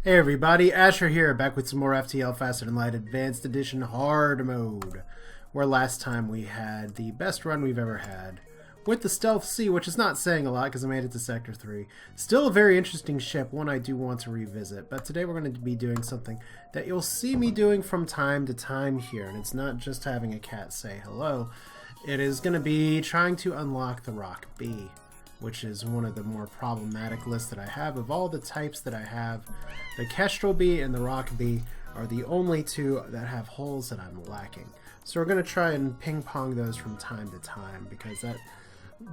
Hey everybody, Asher here, back with some more FTL Faster Than Light Advanced Edition Hard Mode, where last time we had the best run we've ever had with the Stealth C, which is not saying a lot because I made it to Sector 3. Still a very interesting ship, one I do want to revisit, but today we're going to be doing something that you'll see me doing from time to time here, and it's not just having a cat say hello. It is going to be trying to unlock the Rock B, which is one of the more problematic lists that I have. Of all the types that I have, the Kestrel Bee and the Rock Bee are the only two that have holes that I'm lacking. So we're going to try and ping-pong those from time to time, because that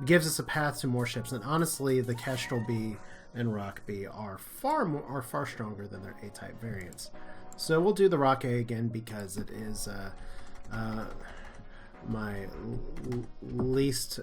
gives us a path to more ships. And honestly, the Kestrel Bee and Rock Bee are far stronger than their A-type variants. So we'll do the Rock A again, because it is my least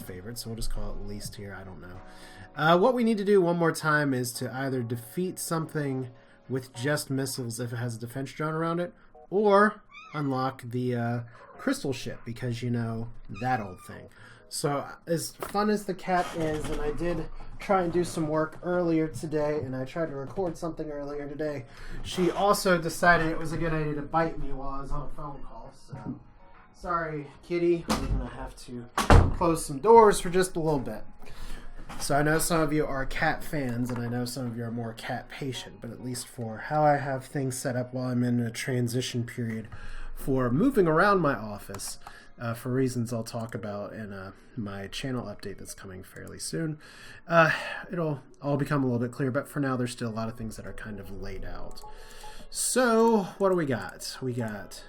favorite, so we'll just call it least here. I don't know. What we need to do one more time is to either defeat something with just missiles if it has a defense drone around it, or unlock the crystal ship, because you know, that old thing. So as fun as the cat is, and I did try and do some work earlier today, and I tried to record something earlier today, she also decided it was a good idea to bite me while I was on a phone call. So sorry, kitty. We're going to have to close some doors for just a little bit. So I know some of you are cat fans, and I know some of you are more cat patient, but at least for how I have things set up while I'm in a transition period for moving around my office, for reasons I'll talk about in my channel update that's coming fairly soon, it'll all become a little bit clearer, but for now there's still a lot of things that are kind of laid out. So what do we got? We got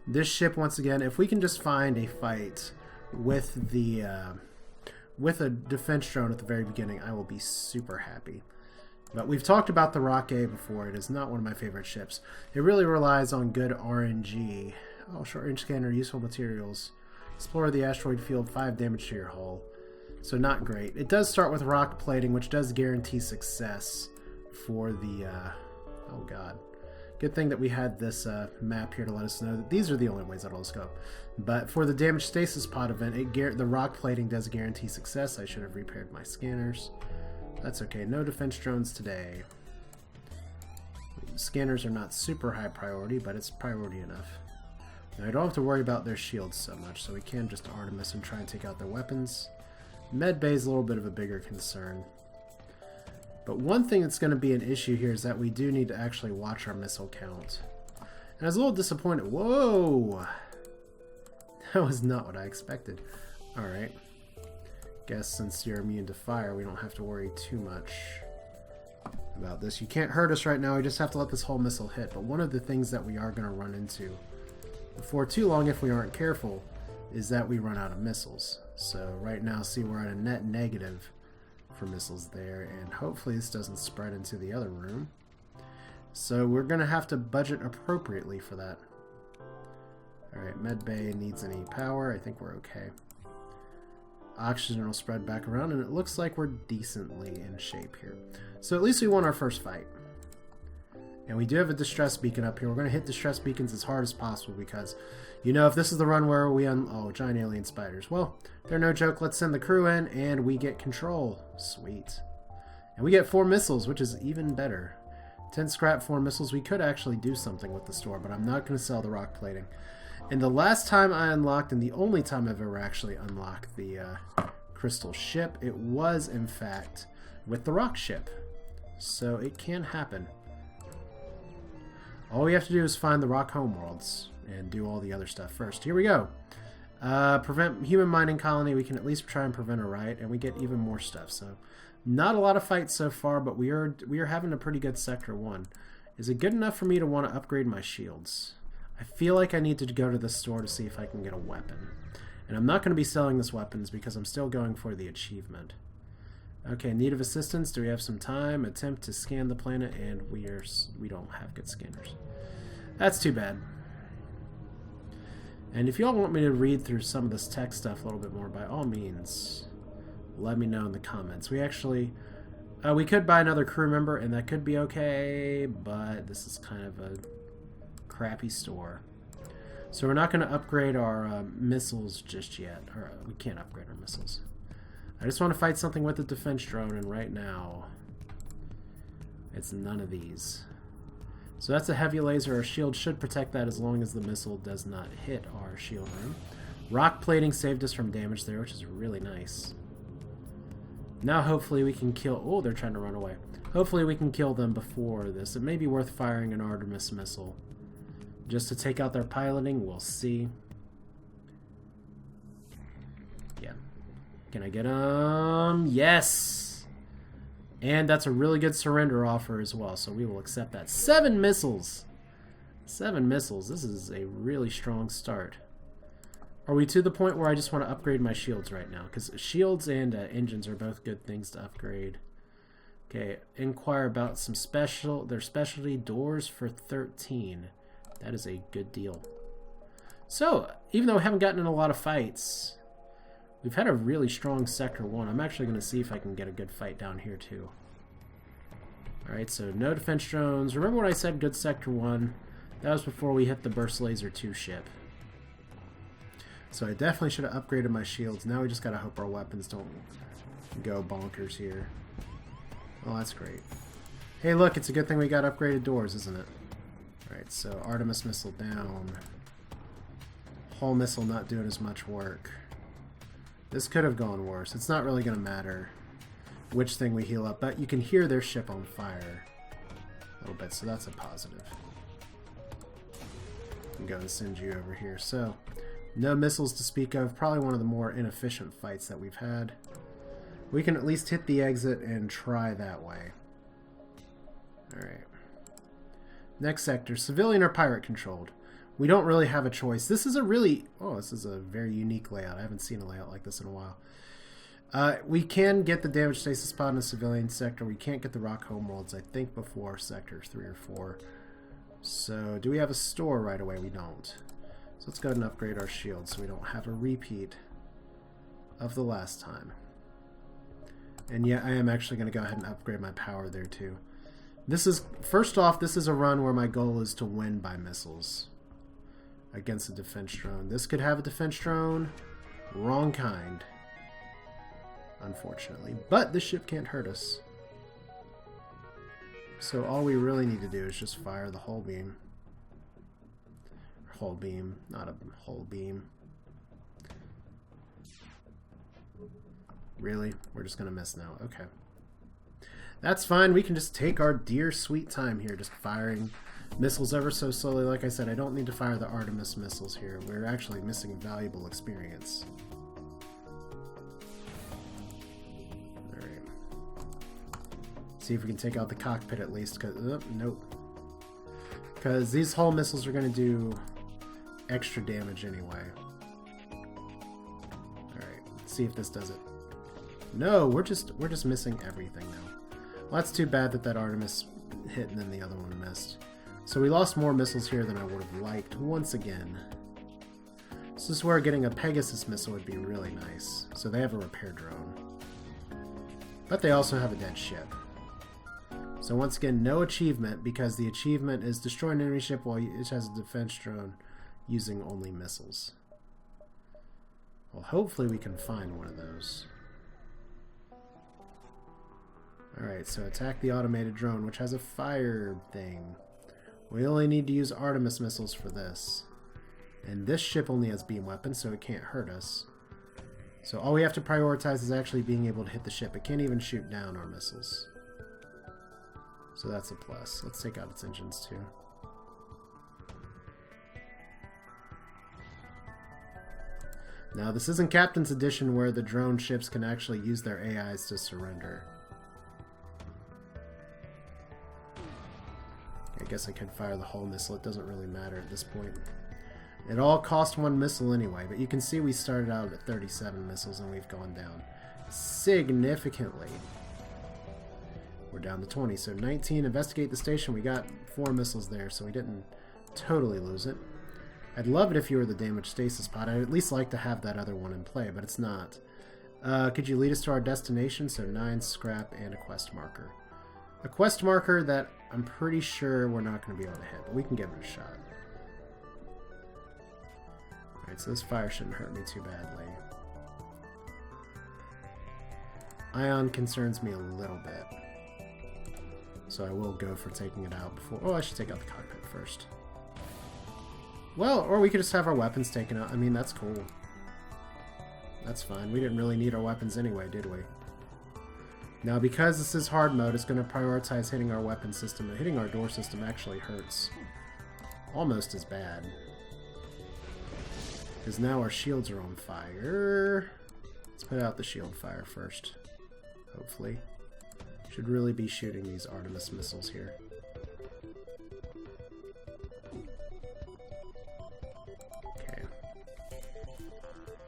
this ship once again. If we can just find a fight with the with a defense drone at the very beginning, I will be super happy. But we've talked about the Rock A before. It is not one of my favorite ships. It really relies on good RNG. Oh, short range scanner, useful materials. Explore the asteroid field, 5 damage to your hull. So not great. It does start with rock plating, which does guarantee success for the oh god. Good thing that we had this map here to let us know that these are the only ways that'll go. But for the damage stasis pod event, the rock plating does guarantee success. I should have repaired my scanners. That's okay. No defense drones today. Scanners are not super high priority, but it's priority enough. Now, I don't have to worry about their shields so much, so we can just Artemis and try and take out their weapons. Med Bay is a little bit of a bigger concern. But one thing that's going to be an issue here is that we do need to actually watch our missile count. And I was a little disappointed. Whoa! That was not what I expected. Alright. Guess since you're immune to fire, we don't have to worry too much about this. You can't hurt us right now. We just have to let this whole missile hit. But one of the things that we are going to run into before too long, if we aren't careful, is that we run out of missiles. So right now, see, we're at a net negative for missiles there, and hopefully this doesn't spread into the other room. So we're going to have to budget appropriately for that. Alright, Med Bay needs any power. I think we're okay. Oxygen will spread back around, and it looks like we're decently in shape here. So at least we won our first fight. And we do have a distress beacon up here. We're going to hit distress beacons as hard as possible, because, you know, if this is the run where we oh, giant alien spiders. Well, they're no joke. Let's send the crew in, and we get control. Sweet. And we get 4 missiles, which is even better. 10 scrap, 4 missiles. We could actually do something with the store, but I'm not going to sell the rock plating. And the last time I unlocked, and the only time I've ever actually unlocked the crystal ship, it was, in fact, with the rock ship. So it can happen. All we have to do is find the rock homeworlds and do all the other stuff first. Here we go. Prevent human mining colony. We can at least try and prevent a riot, and we get even more stuff. So not a lot of fights so far, but we are having a pretty good Sector 1. Is it good enough for me to want to upgrade my shields? I feel like I need to go to the store to see if I can get a weapon. And I'm not going to be selling this weapons because I'm still going for the achievement. Okay, need of assistance. Do we have some time? Attempt to scan the planet, and we don't have good scanners. That's too bad. And if y'all want me to read through some of this tech stuff a little bit more, by all means, let me know in the comments. We actually, we could buy another crew member, and that could be okay, but this is kind of a crappy store. So we're not going to upgrade our missiles just yet. Or we can't upgrade our missiles. I just want to fight something with the defense drone, and right now It's none of these. So that's a heavy laser. Our shield should protect that as long as the missile does not hit our shield room. Rock plating saved us from damage there, which is really nice. Now hopefully we can kill... Oh, they're trying to run away. Hopefully we can kill them before this. It may be worth firing an Artemis missile. Just to take out their piloting, we'll see. Yeah. Can I get them? Yes! And that's a really good surrender offer as well, so we will accept that. 7 missiles! 7 missiles. This is a really strong start. Are we to the point where I just want to upgrade my shields right now? Because shields and engines are both good things to upgrade. Okay, inquire about some their specialty doors for 13. That is a good deal. So, even though we haven't gotten in a lot of fights, we've had a really strong Sector 1. I'm actually going to see if I can get a good fight down here too. Alright, so no defense drones. Remember when I said good Sector 1? That was before we hit the Burst Laser 2 ship. So I definitely should have upgraded my shields. Now we just gotta hope our weapons don't go bonkers here. Oh, that's great. Hey, look, it's a good thing we got upgraded doors, isn't it? Alright, so Artemis missile down. Hull missile not doing as much work. This could have gone worse. It's not really gonna matter which thing we heal up, but you can hear their ship on fire a little bit, so that's a positive. I'm going to send you over here. So, no missiles to speak of. Probably one of the more inefficient fights that we've had. We can at least hit the exit and try that way. Alright. Next sector. Civilian or pirate controlled. We don't really have a choice. This is a really... Oh, this is a very unique layout. I haven't seen a layout like this in a while. We can get the damage stasis pod in a civilian sector. We can't get the rock homeworlds, I think, before sector 3 or 4. So, do we have a store right away? We don't. So let's go ahead and upgrade our shield so we don't have a repeat of the last time. And yeah, I am actually going to go ahead and upgrade my power there too. This is, first off, this is a run where my goal is to win by missiles against a defense drone. This could have a defense drone. Wrong kind, unfortunately. But this ship can't hurt us. So all we really need to do is just fire the hull beam. Hull beam, not a hull beam. Really? We're just going to miss now. Okay. That's fine. We can just take our dear sweet time here, just firing missiles ever so slowly. Like I said, I don't need to fire the Artemis missiles here. We're actually missing valuable experience. Alright. See if we can take out the cockpit at least. Cause, nope. Because these hull missiles are going to do extra damage anyway. Alright, let's see if this does it. No, we're just missing everything now. Well, that's too bad that Artemis hit and then the other one missed. So we lost more missiles here than I would have liked once again. This is where getting a Pegasus missile would be really nice. So they have a repair drone. But they also have a dead ship. So once again, no achievement because the achievement is destroy an enemy ship while it has a defense drone using only missiles. Well, hopefully we can find one of those. Alright, so attack the automated drone, which has a fire thing. We only need to use Artemis missiles for this. And this ship only has beam weapons, so it can't hurt us. So all we have to prioritize is actually being able to hit the ship. It can't even shoot down our missiles. So that's a plus. Let's take out its engines too. Now, this isn't Captain's Edition where the drone ships can actually use their AIs to surrender. I guess I could fire the hull missile. It doesn't really matter at this point. It all cost 1 missile anyway, but you can see we started out at 37 missiles and we've gone down significantly. We're down to 20, so 19. Investigate the station. We got 4 missiles there, so we didn't totally lose it. I'd love it if you were the damaged stasis pod. I'd at least like to have that other one in play, but it's not. Could you lead us to our destination? So 9 scrap and a quest marker. A quest marker that I'm pretty sure we're not going to be able to hit, but we can give it a shot. Alright, so this fire shouldn't hurt me too badly. Ion concerns me a little bit. So I will go for taking it out before... Oh, I should take out the cockpit first. Well, or we could just have our weapons taken out. I mean, that's cool. That's fine. We didn't really need our weapons anyway, did we? Now, because this is hard mode, it's going to prioritize hitting our weapon system. And hitting our door system actually hurts almost as bad. Because now our shields are on fire. Let's put out the shield fire first. Hopefully. Should really be shooting these Artemis missiles here. Okay.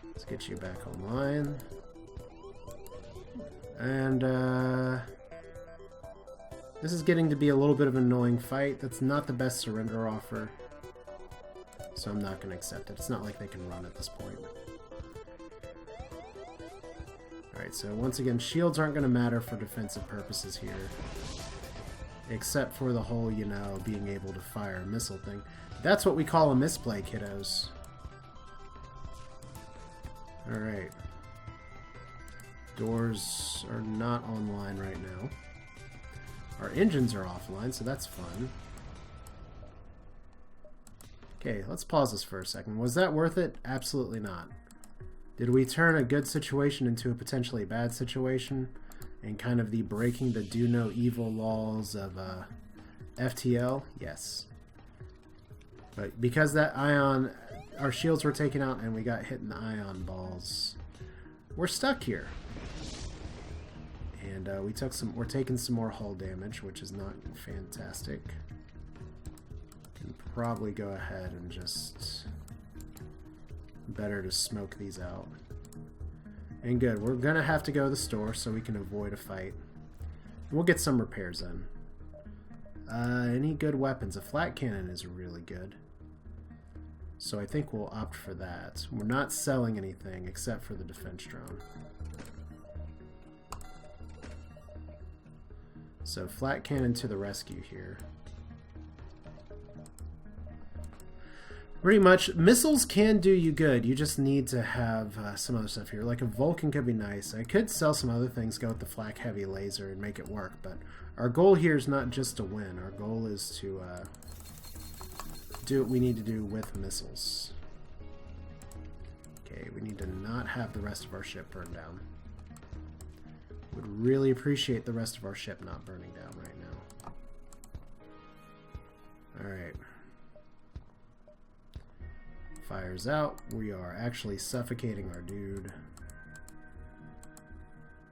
Let's get you back online. And, this is getting to be a little bit of an annoying fight. That's not the best surrender offer. So I'm not going to accept it. It's not like they can run at this point. Alright, so once again, shields aren't going to matter for defensive purposes here. Except for the whole, you know, being able to fire a missile thing. That's what we call a misplay, kiddos. Alright. Doors are not online right now. Our engines are offline, so that's fun. Okay, let's pause this for a second. Was that worth it? Absolutely not. Did we turn a good situation into a potentially bad situation? And kind of the breaking the do no evil laws of FTL? Yes. But because that ion, our shields were taken out and we got hit in the ion balls, we're stuck here. And we're taking some more hull damage, which is not fantastic. Can probably go ahead and just... better to smoke these out. And good, we're gonna have to go to the store so we can avoid a fight. We'll get some repairs in. Any good weapons? A flat cannon is really good. So I think we'll opt for that. We're not selling anything except for the defense drone. So flat cannon to the rescue here. Pretty much, missiles can do you good. You just need to have some other stuff here. Like a Vulcan could be nice. I could sell some other things, go with the flak heavy laser and make it work. But our goal here is not just to win. Our goal is to do what we need to do with missiles. Okay, we need to not have the rest of our ship burn down. Would really appreciate the rest of our ship not burning down right now. Alright. Fires out. We are actually suffocating our dude.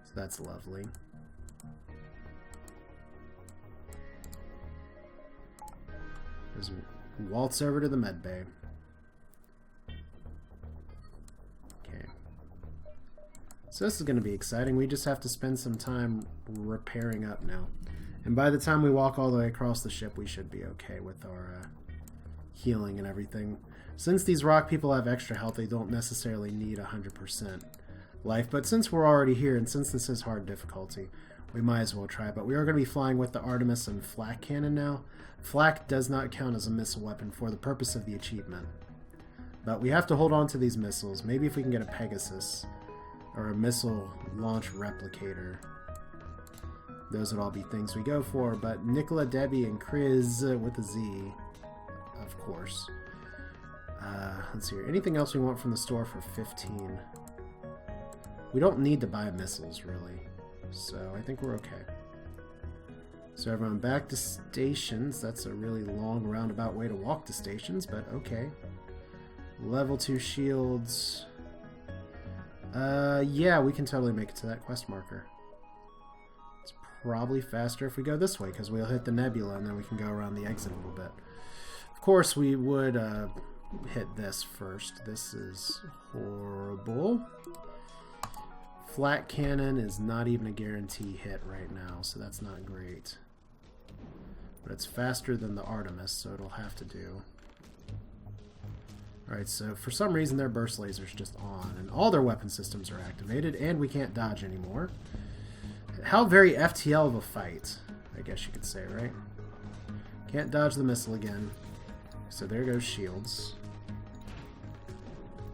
So that's lovely. Just waltz over to the med bay. Okay. So this is going to be exciting. We just have to spend some time repairing up now. And by the time we walk all the way across the ship, we should be okay with our healing and everything. Since these rock people have extra health, they don't necessarily need 100% life. But since we're already here, and since this is hard difficulty, we might as well try. But we are going to be flying with the Artemis and flak cannon now. Flak does not count as a missile weapon for the purpose of the achievement. But we have to hold on to these missiles. Maybe if we can get a Pegasus or a missile launch replicator. Those would all be things we go for. But Nicola, Debbie, and Chris with a Z, of course. Let's see here. Anything else we want from the store for 15? We don't need to buy missiles, really. So I think we're okay. So everyone back to stations. That's a really long roundabout way to walk to stations, but okay. Level 2 shields. Yeah, we can totally make it to that quest marker. It's probably faster if we go this way, because we'll hit the nebula and then we can go around the exit a little bit. Of course, we would hit this first. This is horrible. Flat cannon is not even a guarantee hit right now, so that's not great. But it's faster than the Artemis, so it'll have to do. Alright, so for some reason their burst laser's just on, and all their weapon systems are activated, and we can't dodge anymore. How very FTL of a fight, I guess you could say, right? Can't dodge the missile again. So there goes shields.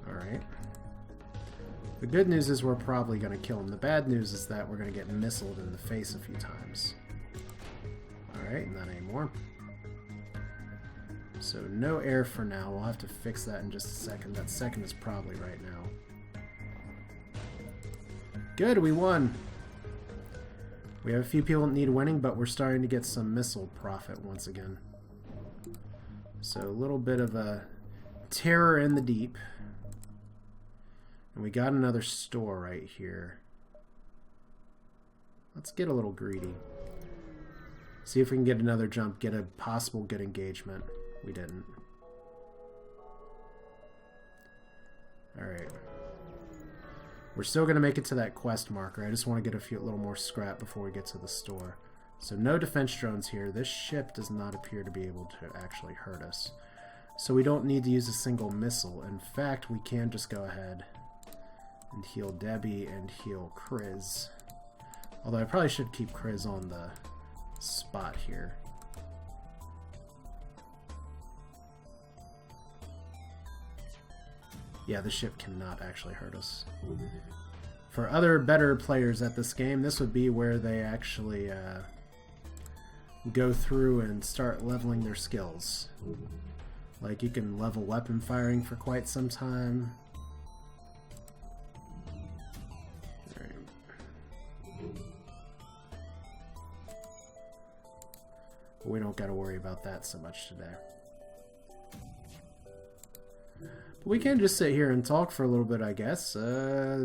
Alright. The good news is we're probably going to kill him. The bad news is that we're going to get missiled in the face a few times. Alright, not anymore. So no air for now. We'll have to fix that in just a second. That second is probably right now. Good, we won! We have a few people that need winning, but we're starting to get some missile profit once again. So a little bit of a terror in the deep. And we got another store right here. Let's get a little greedy. See if we can get another jump, get a possible good engagement. We didn't. Alright. We're still going to make it to that quest marker. I just want to get a little more scrap before we get to the store. So no defense drones here. This ship does not appear to be able to actually hurt us. So we don't need to use a single missile. In fact, we can just go ahead and heal Debbie and heal Chris. Although I probably should keep Chris on the spot here. Yeah, the ship cannot actually hurt us. For other better players at this game, this would be where they actually go through and start leveling their skills. Like, you can level weapon firing for quite some time. But we don't got to worry about that so much today. But we can just sit here and talk for a little bit, I guess,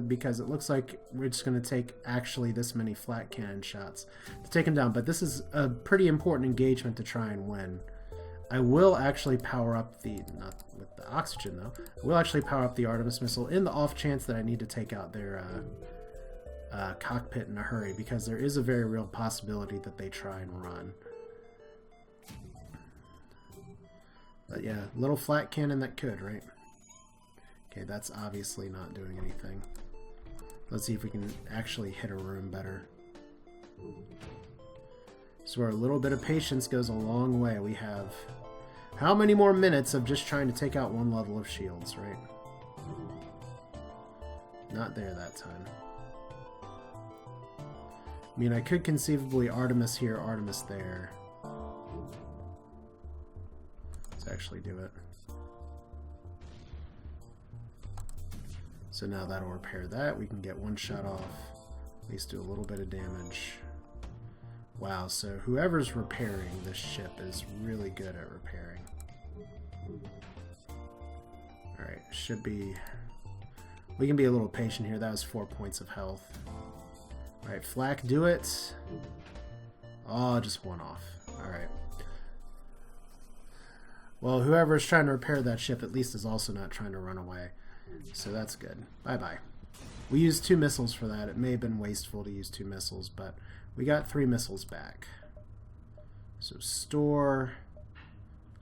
because it looks like we're just going to take actually this many flat cannon shots to take him down. But this is a pretty important engagement to try and win. I will actually power up the, not with the oxygen though, I will actually power up the Artemis missile in the off chance that I need to take out their cockpit in a hurry, because there is a very real possibility that they try and run. But yeah, little flat cannon that could, right? Okay, that's obviously not doing anything. Let's see if we can actually hit a room better. So our little bit of patience goes a long way. We have how many more minutes of just trying to take out one level of shields, right? Not there that time. I mean, I could conceivably Artemis here, Artemis there. Let's actually do it. So now that'll repair that. We can get one shot off. At least do a little bit of damage. Wow, so whoever's repairing this ship is really good at repairing. Alright, should be... We can be a little patient here. That was 4 points of health. Alright, Flak, do it. Oh, just one off. Alright. Well, whoever's trying to repair that ship at least is also not trying to run away. So that's good. Bye-bye. We used 2 missiles for that. It may have been wasteful to use 2 missiles, but we got 3 missiles back. So store,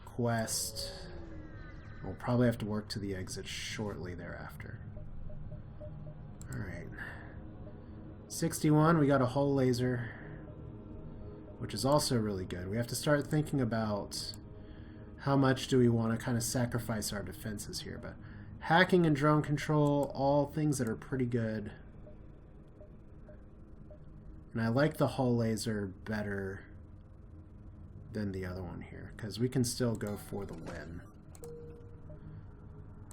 quest. We'll probably have to work to the exit shortly thereafter. Alright. 61, we got a hull laser, which is also really good. We have to start thinking about how much do we want to kind of sacrifice our defenses here, but hacking and drone control, all things that are pretty good. And I like the hull laser better than the other one here, because we can still go for the win.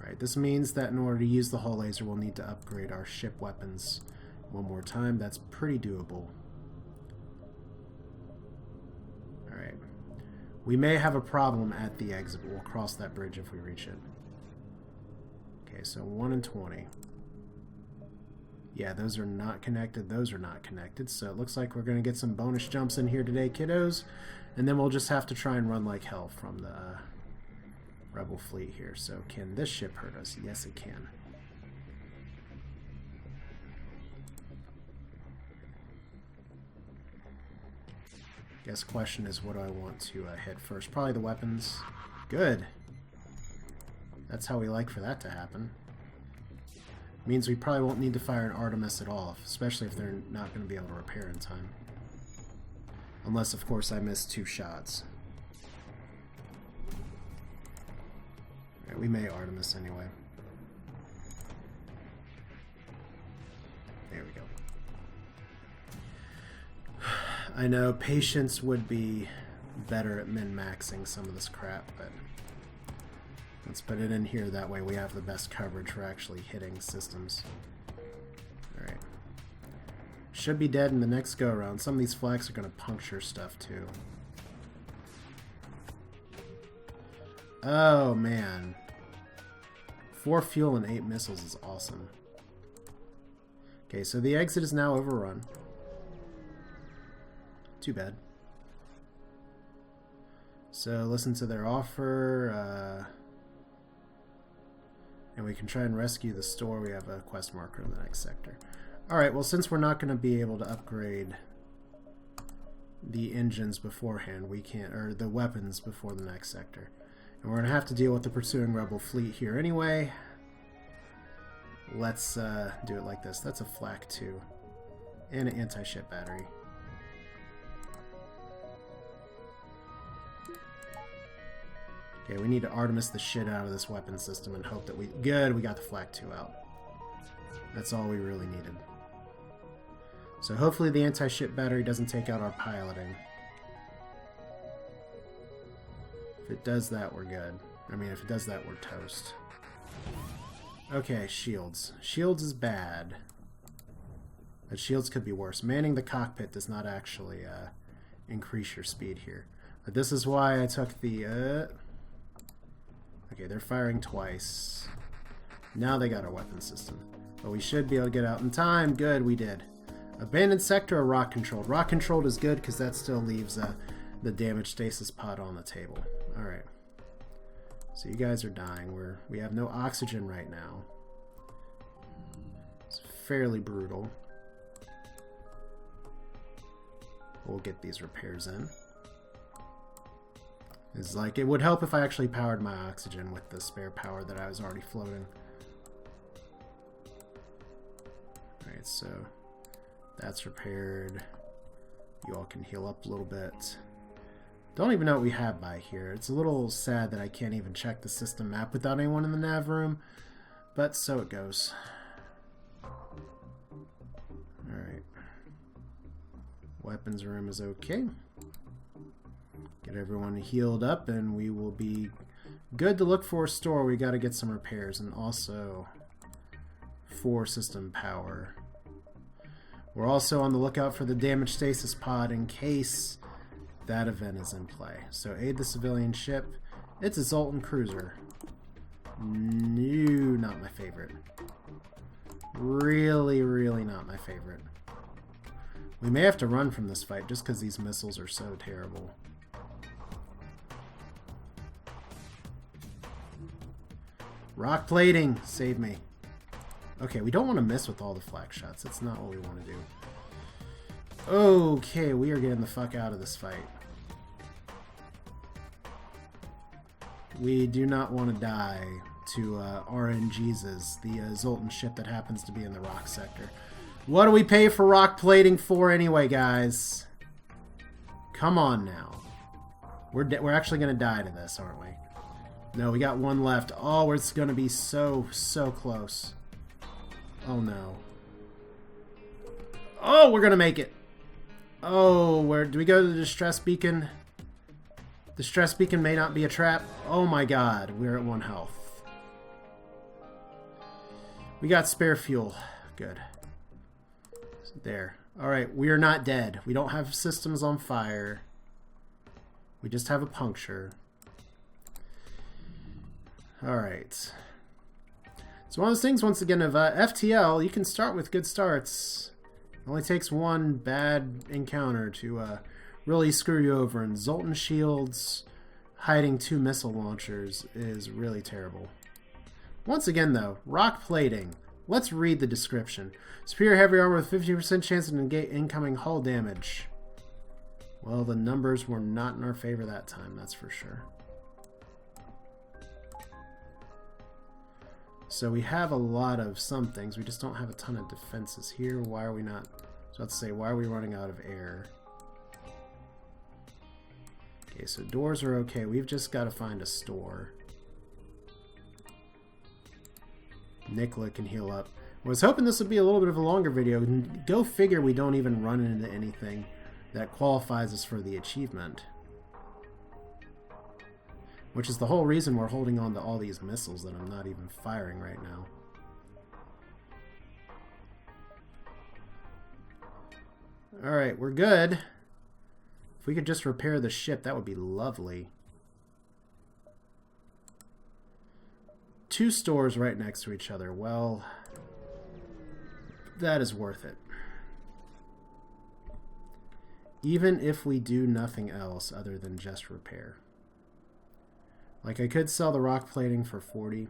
Right, this means that in order to use the hull laser, we'll need to upgrade our ship weapons one more time. That's pretty doable. Alright. We may have a problem at the exit, but we'll cross that bridge if we reach it. Okay, so 1 and 20. Yeah, those are not connected. Those are not connected. So it looks like we're going to get some bonus jumps in here today, kiddos. And then we'll just have to try and run like hell from the Rebel fleet here. So can this ship hurt us? Yes, it can. Guess question is, what do I want to hit first? Probably the weapons. Good. That's how we like for that to happen. Means we probably won't need to fire an Artemis at all, especially if they're not going to be able to repair in time. Unless, of course, I miss 2 shots. Right, we may Artemis anyway. There we go. I know patience would be better at min-maxing some of this crap, but let's put it in here, that way we have the best coverage for actually hitting systems. Alright. Should be dead in the next go-around. Some of these flaks are going to puncture stuff, too. Oh, man. 4 fuel and 8 missiles is awesome. Okay, so the exit is now overrun. Too bad. So listen to their offer, and we can try and rescue the store. We have a quest marker in the next sector. Alright, well, since we're not going to be able to upgrade the engines beforehand, we can't, or the weapons before the next sector. And we're going to have to deal with the pursuing rebel fleet here anyway. Let's do it like this. That's a flak 2 and an anti-ship battery. Okay, we need to Artemis the shit out of this weapon system and hope that we... Good, we got the flak 2 out. That's all we really needed. So hopefully the anti-ship battery doesn't take out our piloting. If it does that, we're good. I mean, if it does that, we're toast. Okay, shields. Shields is bad. But shields could be worse. Manning the cockpit does not actually increase your speed here. But this is why I took the... Okay, they're firing twice. Now they got our weapon system. But we should be able to get out in time. Good, we did. Abandoned sector or rock controlled? Rock controlled is good because that still leaves the damage stasis pod on the table. Alright. So you guys are dying. We have no oxygen right now. It's fairly brutal. We'll get these repairs in. It's like, it would help if I actually powered my oxygen with the spare power that I was already floating. Alright, so that's repaired. You all can heal up a little bit. Don't even know what we have by here. It's a little sad that I can't even check the system map without anyone in the nav room, but so it goes. Alright. Weapons room is okay. Get everyone healed up and we will be good to look for a store. We got to get some repairs and also for system power. We're also on the lookout for the damage stasis pod in case that event is in play. So aid the civilian ship. It's a Zoltan cruiser. No, not my favorite. Really, really not my favorite. We may have to run from this fight just because these missiles are so terrible. Rock plating! Save me. Okay, we don't want to miss with all the flak shots. That's not what we want to do. Okay, we are getting the fuck out of this fight. We do not want to die to RNGesus, the Zoltan ship that happens to be in the rock sector. What do we pay for rock plating for anyway, guys? Come on now. We're actually going to die to this, aren't we? No, we got one left. Oh, it's going to be so close. Oh, no. Oh, we're going to make it. Oh, where do we go to the distress beacon? Distress beacon may not be a trap. Oh, my God. We're at 1 health. We got spare fuel. Good. There. Alright, we are not dead. We don't have systems on fire. We just have a puncture. Alright. It's one of those things, once again, of FTL, you can start with good starts. It only takes one bad encounter to really screw you over, and Zoltan shields hiding 2 missile launchers is really terrible. Once again, though, rock plating. Let's read the description. Superior heavy armor with 50% chance to negate incoming hull damage. Well, the numbers were not in our favor that time, that's for sure. So we have a lot of some things. We just don't have a ton of defenses here. Why are we not... So let's say, why are we running out of air? Okay, so doors are okay. We've just got to find a store. Nicola can heal up. I was hoping this would be a little bit of a longer video. Go figure we don't even run into anything that qualifies us for the achievement. Which is the whole reason we're holding on to all these missiles that I'm not even firing right now. Alright, we're good. If we could just repair the ship, that would be lovely. 2 stores right next to each other. Well, that is worth it. Even if we do nothing else other than just repair. Like, I could sell the rock plating for 40.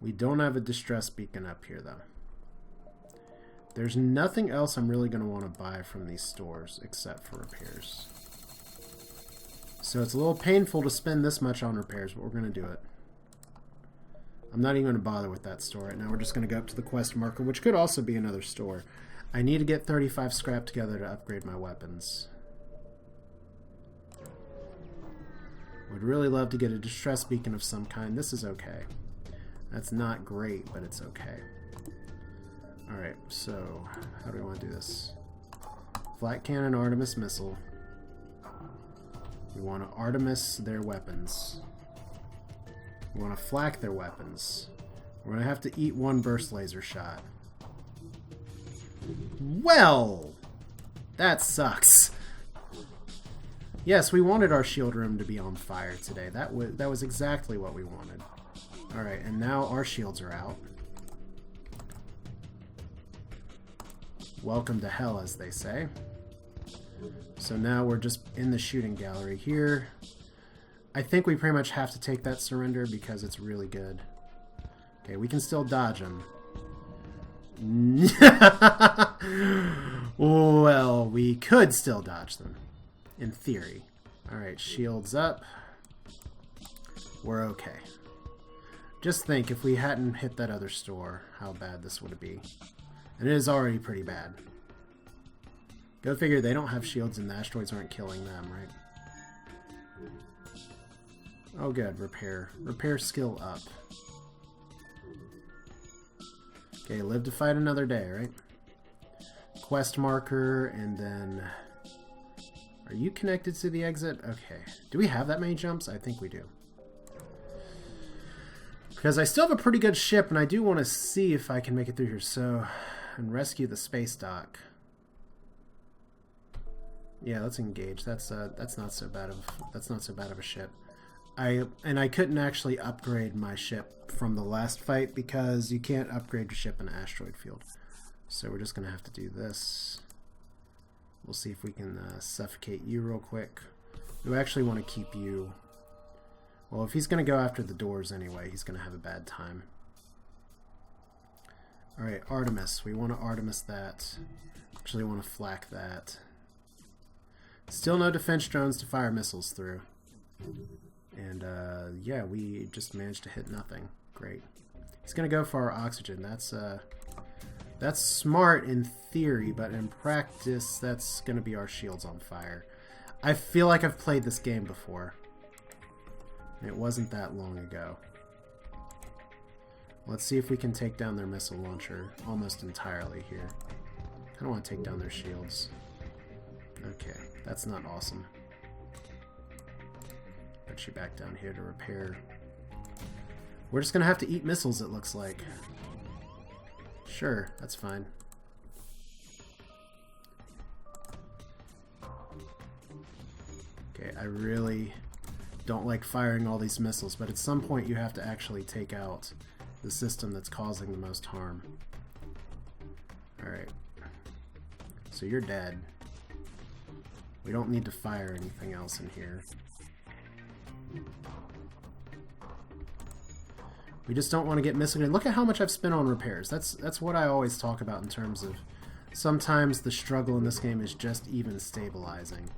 We don't have a distress beacon up here, though. There's nothing else I'm really going to want to buy from these stores except for repairs. So it's a little painful to spend this much on repairs, but we're going to do it. I'm not even going to bother with that store right now. We're just going to go up to the quest marker, which could also be another store. I need to get 35 scrap together to upgrade my weapons. Would really love to get a distress beacon of some kind. This is okay. That's not great, but it's okay. Alright, so how do we want to do this? Flat cannon Artemis missile. We want to Artemis their weapons. We want to flak their weapons. We're going to have to eat 1 burst laser shot. Well, that sucks. Yes, we wanted our shield room to be on fire today. That was exactly what we wanted. Alright, and now our shields are out. Welcome to hell, as they say. So now we're just in the shooting gallery here. I think we pretty much have to take that surrender because it's really good. Okay, we can still dodge them. Well, we could still dodge them. In theory. Alright, shields up. We're okay. Just think, if we hadn't hit that other store, how bad this would be. And it is already pretty bad. Go figure, they don't have shields and the asteroids aren't killing them, right? Oh good, repair. Repair skill up. Okay, live to fight another day, right? Quest marker, and then... Are you connected to the exit? Okay. Do we have that many jumps? I think we do. Because I still have a pretty good ship, and I do want to see if I can make it through here. So, and rescue the space dock. Yeah, let's engage. That's not so bad of a ship. I couldn't actually upgrade my ship from the last fight because you can't upgrade your ship in an asteroid field. So we're just gonna have to do this. We'll see if we can suffocate you real quick. We actually want to keep you. Well, if he's going to go after the doors anyway, he's going to have a bad time. Alright, Artemis. We want to Artemis that. Actually want to flak that. Still no defense drones to fire missiles through. And, yeah, we just managed to hit nothing. Great. He's going to go for our oxygen. That's smart in theory, but in practice, that's going to be our shields on fire. I feel like I've played this game before. It wasn't that long ago. Let's see if we can take down their missile launcher almost entirely here. I don't want to take down their shields. Okay, that's not awesome. Put you back down here to repair. We're just going to have to eat missiles, it looks like. Sure, that's fine. Okay, I really don't like firing all these missiles, but at some point you have to actually take out the system that's causing the most harm. Alright. So you're dead. We don't need to fire anything else in here. We just don't want to get missing. And look at how much I've spent on repairs. That's what I always talk about in terms of sometimes the struggle in this game is just even stabilizing.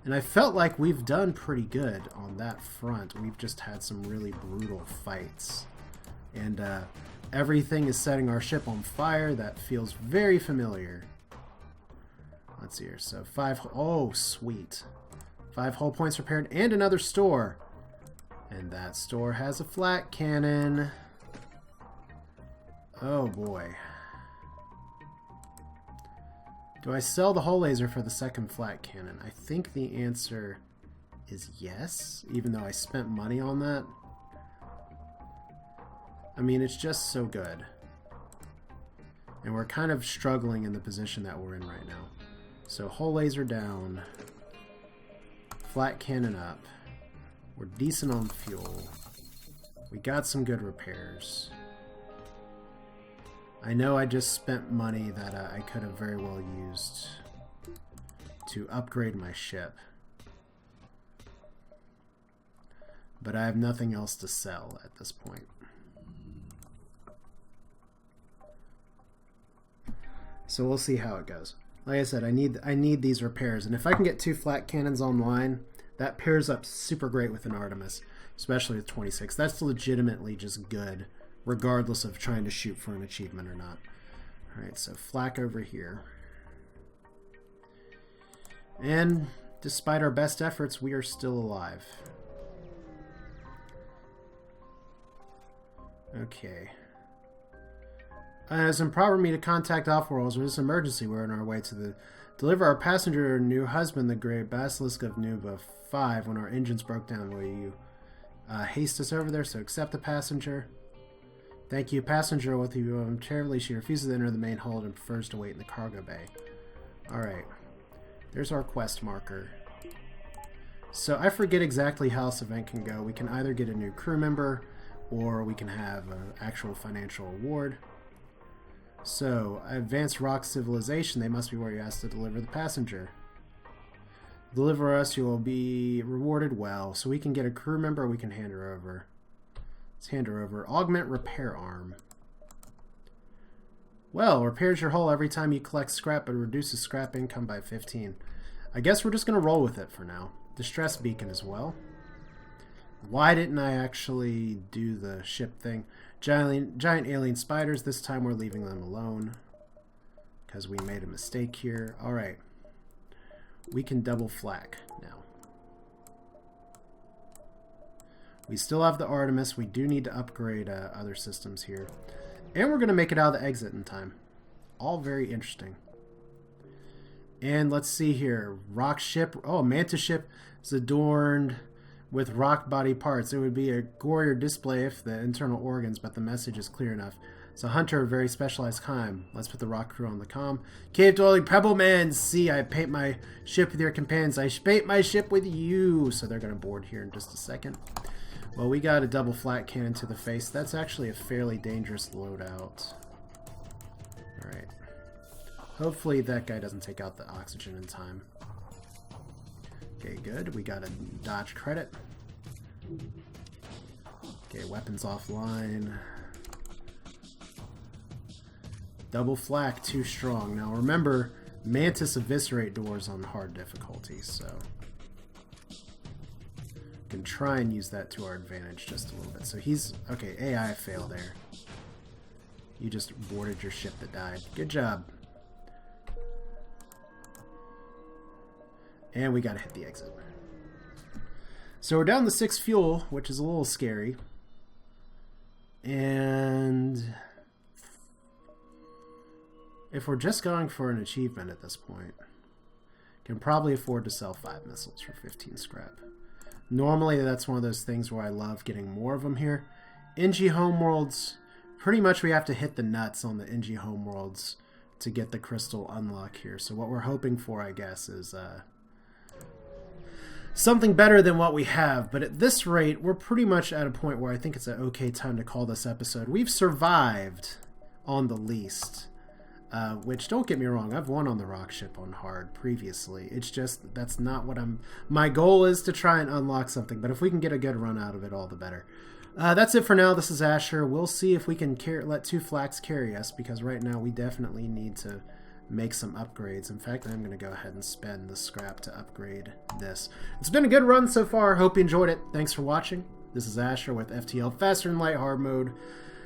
And I felt like we've done pretty good on that front. We've just had some really brutal fights. And everything is setting our ship on fire. That feels very familiar. Let's see here. So 5... Oh, sweet. 5 hull points repaired and another store. And that store has a flat cannon. Oh boy. Do I sell the hull laser for the second flat cannon? I think the answer is yes, even though I spent money on that. I mean, it's just so good. And we're kind of struggling in the position that we're in right now. So hull laser down. Flat cannon up. We're decent on fuel. We got some good repairs. I know I just spent money that I could have very well used to upgrade my ship. But I have nothing else to sell at this point. So we'll see how it goes. Like I said, I need these repairs, and if I can get 2 flat cannons online, that pairs up super great with an Artemis, especially with 26. That's legitimately just good, regardless of trying to shoot for an achievement or not. Alright, so flak over here. And despite our best efforts, we are still alive. Okay. It is improper for me to contact Offworlds with this emergency. We're on our way to deliver our passenger new husband, the Great Basilisk of Nuba 5, when our engines broke down. Will you haste us over there? So accept the passenger. Thank you. Passenger with you momentarily. She refuses to enter the main hold and prefers to wait in the cargo bay. Alright. There's our quest marker. So I forget exactly how this event can go. We can either get a new crew member, or we can have an actual financial reward. So, advanced rock civilization, they must be where you asked to deliver the passenger. Deliver us, you will be rewarded well. So we can get a crew member, or we can hand her over. Let's hand her over. Augment repair arm. Well, repairs your hull every time you collect scrap, but reduces scrap income by 15. I guess we're just going to roll with it for now. Distress beacon as well. Why didn't I actually do the ship thing? Giant alien spiders. This time we're leaving them alone because we made a mistake here. Alright. We can double flak now. We still have the Artemis. We do need to upgrade other systems here. And we're going to make it out of the exit in time. All very interesting. And let's see here. Rock ship. Oh, Mantis ship is adorned with rock body parts. It would be a gorier display if the internal organs, but the message is clear enough. It's a hunter of very specialized kind. Let's put the rock crew on the comm. Cave dwelling pebble man, see, I paint my ship with your companions. I paint my ship with you. So they're going to board here in just a second. Well, we got a double flat cannon to the face. That's actually a fairly dangerous loadout. Alright. Hopefully that guy doesn't take out the oxygen in time. Okay, good. We got a dodge credit. Okay, weapons offline. Double flak, too strong. Now remember, Mantis eviscerate doors on hard difficulties, so can try and use that to our advantage just a little bit. So he's... Okay, AI fail there. You just boarded your ship that died. Good job. And we gotta hit the exit. So we're down to 6 fuel, which is a little scary. And if we're just going for an achievement at this point, can probably afford to sell 5 missiles for 15 scrap. Normally that's one of those things where I love getting more of them here. NG Homeworlds, pretty much we have to hit the nuts on the NG Homeworlds to get the crystal unlock here. So what we're hoping for, I guess, is something better than what we have. But at this rate, we're pretty much at a point where I think it's an okay time to call this episode. We've survived on the least. Which, don't get me wrong, I've won on the rock ship on hard previously. It's just, that's not what my goal is to try and unlock something. But if we can get a good run out of it, all the better. That's it for now. This is Asher. We'll see if we can let 2 flaks carry us, because right now we definitely need to make some upgrades. In fact, I'm going to go ahead and spend the scrap to upgrade this. It's been a good run so far. Hope you enjoyed it. Thanks for watching. This is Asher with FTL Faster Than Light Hard Mode.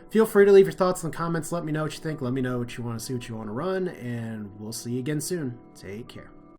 Feel free to leave your thoughts in the comments. Let me know what you think. Let me know what you want to see, what you want to run, and we'll see you again soon. Take care.